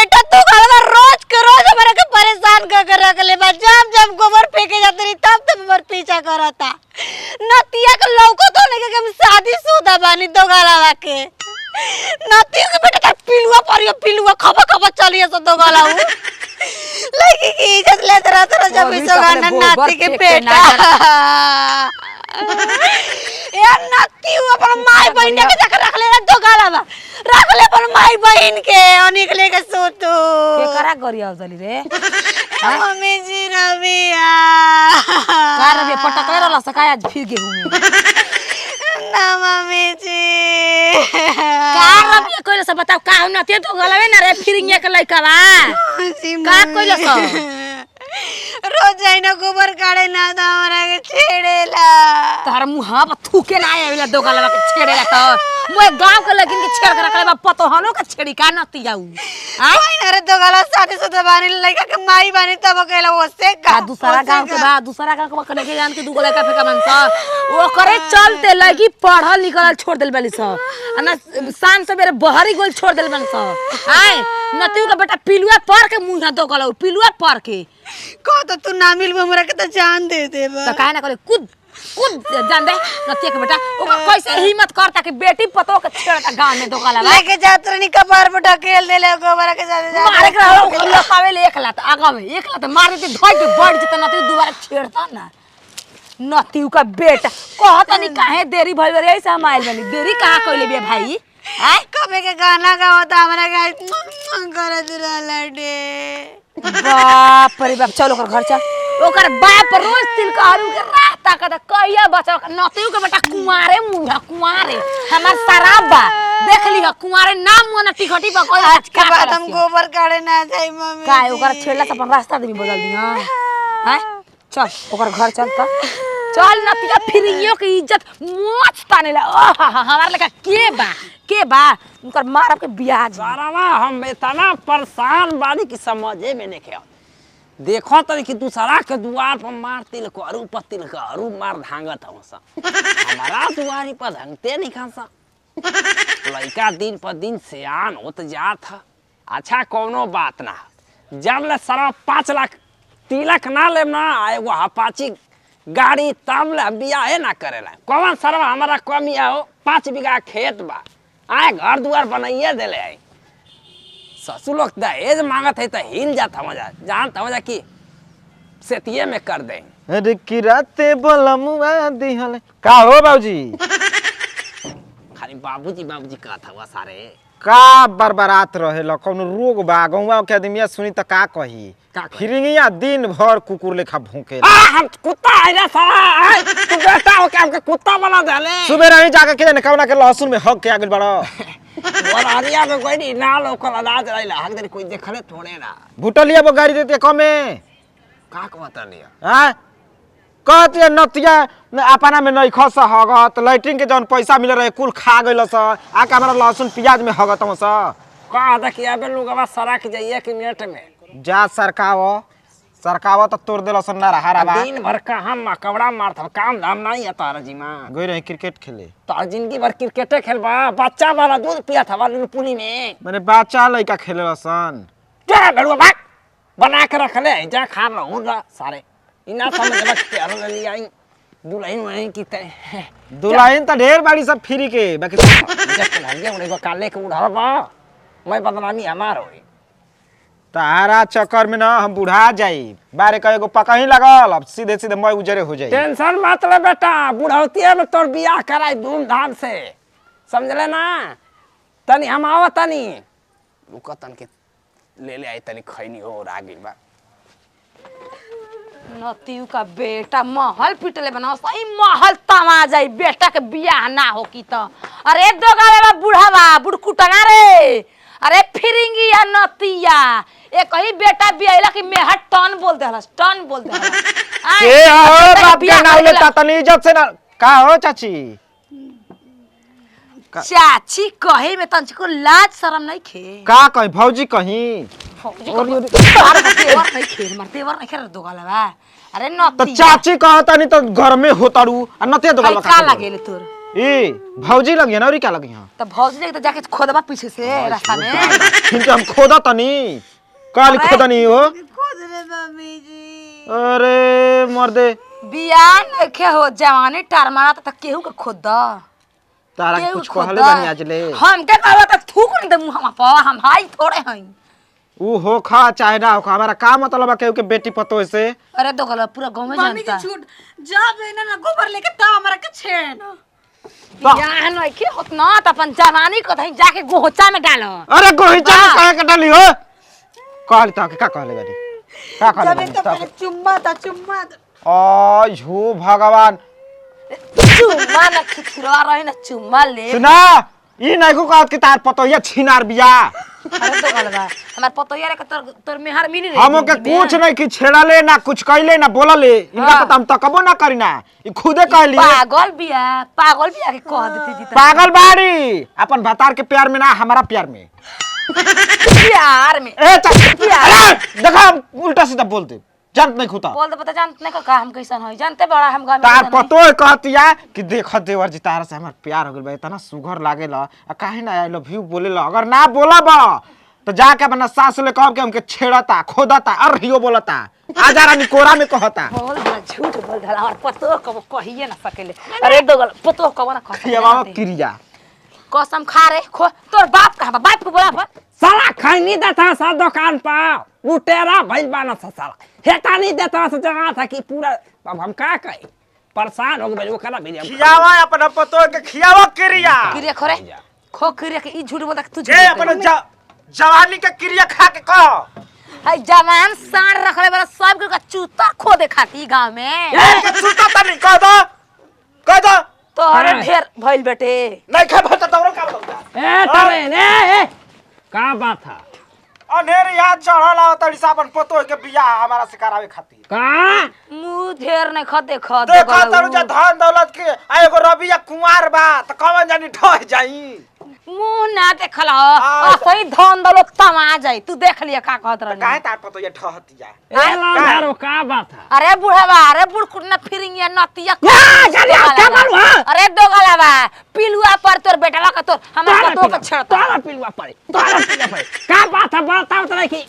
बेटा तू घरवा रोज के रोज हमरा के परेशान कर रख ले बा। जब जब गोबर फेंके जात रही तब तब हमर पीछा करता। नतिया के लौको तो नहीं कि हम शादीशुदा बानी दो गलावा के। नतिया के बेटा का पिलुआ खबा खबा चलिए सो दो गलाऊ। लड़की की इज्जत ले तरह जब इसोगाना नाती के बेटा। यार नाती अपन माई बहन के जाकर रख ले दो गलावा। रख ले अपन माई बहन के और निकले के सोतो के करा गरिया जली रे मम्मी जी रबिया का रबिया पटकले रहला सकाय आज फिर गेहूं में ना मम्मी जी का रबिया कोइले से बताओ का न ते तो गलावे ना रे फिरिंगे के लइका बा का कोइले से रोज जाइना गोबर काढ़े ना तो हमरा के छेड़ेला तार मुहा पर थूके ना आवेला दो गलावा के छेड़ेला तो मोए गांव के लेकिन के छेड़ के रखले बा पतो हनो के छेड़ी का नती जाऊ हां अरे दो गला शादी से बानी लइका के माई बानी तब कहला ओसे का दूसरा गांव के बा दूसरा गांव के कने के जान के दू गला का फेका मनसा ओ करे चलते लगी पढ़ल लिखल छोड़ देल बाली स ना शान से मेरे बहरी गोल छोड़ देल मनसा आय नतियो का बेटा पिलुआ पर के मुंह दो गला पिलुआ पर के को तो तू ना मिल हमरा के तो जान दे देबा तो काहे ना करे कूद जान दे नतिया के बेटा ओकर कैसे हिम्मत करता कि बेटी पतो के छेड़ता गांव में दो गला लेके जात रही कपार पे ढकेल देले गोबर के जाते जाते मारे के रहो लपावे ले एक लात आगा में एक लात मार दे धोई के बढ़ जता नतियो दोबारा छेड़ता ना नतियो का बेटा कहता नहीं काहे देरी भइल रे ऐसे हम आइल बनी देरी कहां कइले बे भाई आय कबे के गाना गावता हमरा के करत रहला डे बाप रे बाप चल ओकर घर चल ओकर बाप रोज तिल का आलू के राता का कहिया बचा नतियो के बेटा कुंवारे मुंह कुंवारे हमर शराब बा देख लिह कुंवारे नाम मुंह न टिकटी पर कोई आज के बाद हम गोबर काढ़े ना जाई मम्मी काय ओकर छेड़ला से अपन रास्ता दे बदल दी हां चल ओकर घर चल त चल नतिया फिरियो के इज्जत मोच ताने ला हमार लगा के बा उनकर मारब के ब्याज सारावा हम इतना परेशान बानी कि समझे में नहीं खेल देखो तो कि दूसरा के दुआर पर मार तिल करू मार धांगत हम सा हमारा दुआरी पर धांगते नहीं खासा लड़का दिन पर दिन सियान होत जात था अच्छा कोनो बात ना जब ले सारा 5 लाख तिलक ना ले ना एगो अपाची गाड़ी तब ले बियाह ना करेला कौन सरवा हमारा कमी आओ 5 बीघा खेत बा आए घर दुआर बनाइए देले आई ससुर लोग दहेज मांगत है तो हिल जात हम जान समझा कि सेतिये में कर दे अरे किराते बोलमुआ दिहल का हो बाबूजी खाली बाबूजी कहत हवा सारे का बरबरात रहेला कोनो रोग बा गौवा के आदमी सुनी त का कही फिरिंगिया दिन भर कुकुर लेखा भौंके हम कुत्ता है ना सारा तू बेटा हो के हमके कुत्ता बना देले सुबह रही जाके के ने कवना के लहसुन में हक के आगल बड़ा बोरारिया में कोई नहीं ना लोकल अनाज रहिला हक देरी कोई देखले थोड़े ना भुटलिया वो गाड़ी देते कमे का कहता लिया हां कहते नतिया अपना में नहीं खस हगत लैट्रिन के जौन पैसा मिल रहे कुल खा गइल स आके हमरा लहसुन प्याज में हगत हम स का देखिए अबे लोगवा सड़क जाइए कि मिनट में जा सरकाव तो तोड़ देला सन ना रहा बा दिन भर का हम कवड़ा मारत काम धाम नहीं है तारा जी मां गई रही क्रिकेट खेले तो जिंदगी भर क्रिकेटे खेलबा बच्चा वाला दूध पिया था वाला पुनी में मैंने बच्चा लइका खेले सन क्या गड़ुआ भाग बना के रख ले जा खा रहूं ना सारे इना समझ बच के अरु ले आई दुल्हन वही की दुल्हन तो ढेर बाड़ी सब फ्री के बाकी जब लगे उन्हें को काले के उड़ाबा मैं बदनामी हमार होई तारा चक्कर में ना हम बुढ़ा जाई बारे कहे को पका ही लगल अब सीधे सीधे मैं उजरे हो जाई टेंशन मत ले बेटा बुढ़ौती में तोर बियाह कराई धूमधाम से समझले ना तनी हम आवा तनी रुका तन के ले आई तनी खैनी हो आ गइल बा नतियू का बेटा महल पिटले बनाओ सही महल तमा जाई बेटा के बियाह ना हो की त अरे दो गाले बुढ़ावा बुढ़कुटगा रे अरे फिरिंगी या नतिया एक ही बेटा बियाइला कि मेहर टन बोल देहला टन बोल देहला के हो बाप के नाम लेता तनी इज्जत से ना का हो चाची चाची कहे में तंच को लाज शर्म नहीं खे का कही भौजी कहीं भौजी तेवर नहीं खे हमर तेवर नहीं खे दो गाले बा अरे तो नतिया चाची कहता नहीं तो घर में होतारू आ नते दो का लागेले तोर ई भौजी लगी ना और क्या लगी हां तो भौजी लेके तो जाके खोदबा पीछे से रास्ता में। फिर हम खोदा तनी काली खोदा नहीं हो खुद रे मम्मी जी। अरे मर्दे बियाह नइखे हो जवानी टार मारा त केहू के खोद तारा केहू कुछ खोद कहले बानी आज ले हम के कहबा त थूक न दे मुंहवा पर हम हाई थोड़े हई। ऊ हो खा चाहे ना हो खा हमारा का मतलब है केहू के बेटी पतो से अरे तो गला पूरा गांव में मम्मी जानता की झूठ जब लेना ना गोबर लेके तब हमरा के छेड़ ना। बियाह नइखे होत ना त अपन जवानी को धई जाके गोहचा में डालो। अरे गोहिचा में काहे के डाली हो कहली ता का कहले गाड़ी का जब तो कहले पहले चुम्मा था आ झू भगवान चुम्मा न खिचुरा रही न चुम्मा ले। सुना ई नहीं को कहत कि तार पतो ये छिनार बिया अरे तो गलबा हमार पतोया रे के तोर मेहर मिली रे। हमो के कुछ नहीं कि छेड़ले ना कुछ कहले ना बोलले इनका पता हम तकबो ना करी ना ई खुदे कहली पागल बिया के कह देती जी। पागल बाड़ी अपन भतार के प्यार में ना हमारा प्यार में प्यार में ए देखा हम उल्टा सीधा बोल दे जानत नहीं खुदा बोल दे पता जानत नहीं का हम कैसन होई जानते बड़ा हम गांव में तार पतो कहतिया कि देख देवर जी तारा से हमार प्यार हो गेल बा इतना सुघर लागेला आ काहे ना आई लव यू बोलेला अगर ना बोलब तो जाके अपना सास ले कहब कि हमके छेड़ता खोदता अरहियो बोलता आजा रानी कोरा में कहता बोल दे झूठ बोल दे और पतो कब कहिए ना सकेले। अरे दो गल पतो कब ना कह ये बाबा क्रिया कसम खा रे खो तोर बाप कहां बा बाप को बोला साला खैनी देता सा दुकान पर वो तेरा भइल बाना सा साला हेता नहीं देता सा जगह था कि पूरा अब हम का कहे परेशान हो गए वो करा भी खियावा अपना पतो के खियावा क्रिया क्रिया खोरे खो क्रिया के ई झूठ बोलता तू जे अपना जवानी के क्रिया खा के कह है जवान साड़ रखले वाला सब के चूता खो दे खाती गांव में के सुता त नहीं कह दो तो अरे ढेर भइल बेटे नहीं खा भता तोरो का बोलता ए तरे ने का बात था अनेर याद चढ़ला तड़ी साबन पतो के बियाह हमारा से करावे खातिर का मुंह ढेर नहीं खा देखा देखा तड़ू जे धन दौलत के आ एगो रबिया कुमार बा त कवन जानी ढह जाई मुंह ना देखल ह असही धन दौलत तमा जाई तू देख लिया का कहत रहनी काहे तार पतो ये ढहतिया ए लारो का बात था अरे बुढ़ावा अरे बुढ़ कुटना फिरिंगिया नतिया चलिया क्या मालूम है अरे दो गलावा पिलुआ पर तोर बेटवा का तोर हमरा तो के छड़ता तारा पिलवा पड़े का बात है बताओ तरे की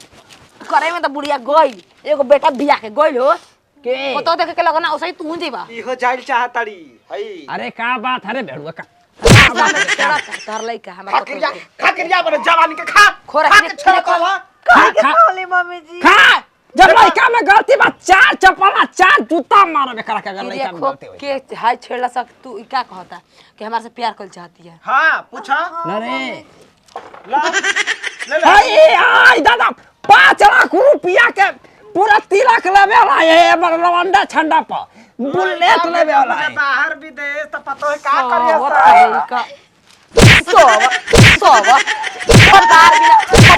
करे में तो बुढ़िया गई एगो बेटा बिया के गइल हो के फोटो देख के लगना ओसही तू जेबा इहो जाइल चाहतड़ी हई अरे का बात है रे भेड़ुआ का तार लइका हमरा खा क्रिया अपने जवानी के खा खोरा खा के छेड़ कहला बोली मम्मी जी खा जब लड़का में गलती बा चार चपला चार जूता मारो बे करा के अगर लड़का में गलती होई के हाय छेड़ला सक तू ई का कहता कि हमरा से प्यार कर चाहती है। हां पूछा अरे ला ले हाय आई दादा 5 लाख रुपया के पूरा तिलक लेवे वाला है लवंडा छंडा पर बुलेट लेवे वाला है बाहर विदेश त पतो है का करिया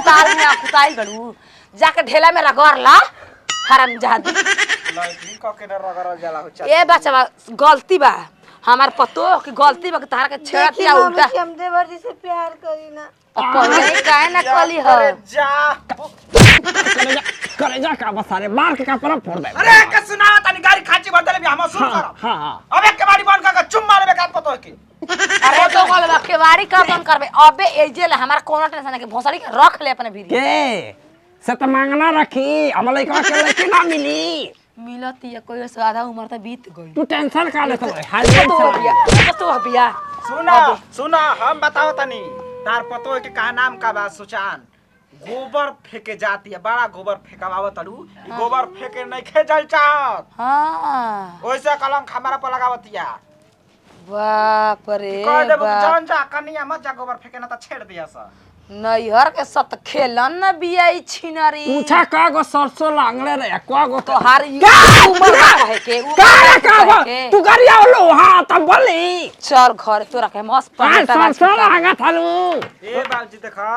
तार बिना कुताई गड़ू जाके ढेला में रगड़ ला हरामजादी लड़की को के रगड़ जाला हो चल ए बच्चा गलती बा हमार पतो कि गलती बा तारा के छेड़तिया उल्टा हम देवर जी से प्यार करी ना पहिले काहे ना कली ह अरे जा करे जा का बसारे मार के कपड़ा फोड़ दे अरे के सुनावा तनी गाड़ी खाची भर देले भी हम सुन कर हां हां अबे के बाड़ी बन का चुम्मा लेबे का पतो है की अरे तो गलबा केवाड़ी का बंद करबे अबे एजे ले हमारा कोनो टेंशन नहीं के भोसड़ी के रख ले अपने भीरी के से तो मांगना रखी हम लड़का के लड़की ना मिली मिलत या कोई से आधा उम्र त बीत गई तू टेंशन का ले तो हाल तो बिया सुना हम बताओ तनी तार पतो है कि का नाम का बा सुचान गोबर फेंके जाती है बड़ा गोबर फेंकावा तड़ू गोबर फेंके नहीं खे जल चाहत हां ओइसे कलंक हमारा पर लगावतिया बाप रे कह देबो बाप। जान जा कनिया मत जा गोबर फेंके ना त छेड़ दिया सा नैहर के सत खेलन न बियाई छिनरी पूछा का गो सरसों लांगले रे का गो तो हार उमर ना कहे के का गो तू गरिया लो हां तब बोली चल घर तोरा के मस्त पांच सरसों लांगा थालू ए बाबूजी देखा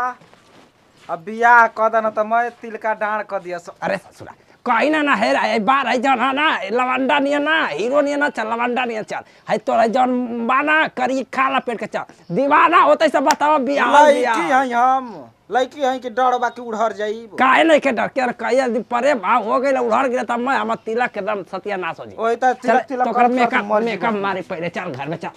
अब बियाह क दन त मैं तिल का डांड क दिया अरे ससुरा कहीं ना है रे बार है जन ना लवंडा नहीं ना हीरो नहीं ना चल लवंडा नहीं चल है तो है जन बाना करी खाला पेट के चल दीवाना होते सब बताओ बियाह लड़की हई हम लड़की हई कि डर बा कि उड़हर जाई काहे नहीं के डर के कहिया दिन परे भाव हो गइल उड़हर गिरे तब मैं हमर तिलक के दम सत्यानाश हो जी ओई त तिलक तो कर मेकअप मारे पहले चल घर में चल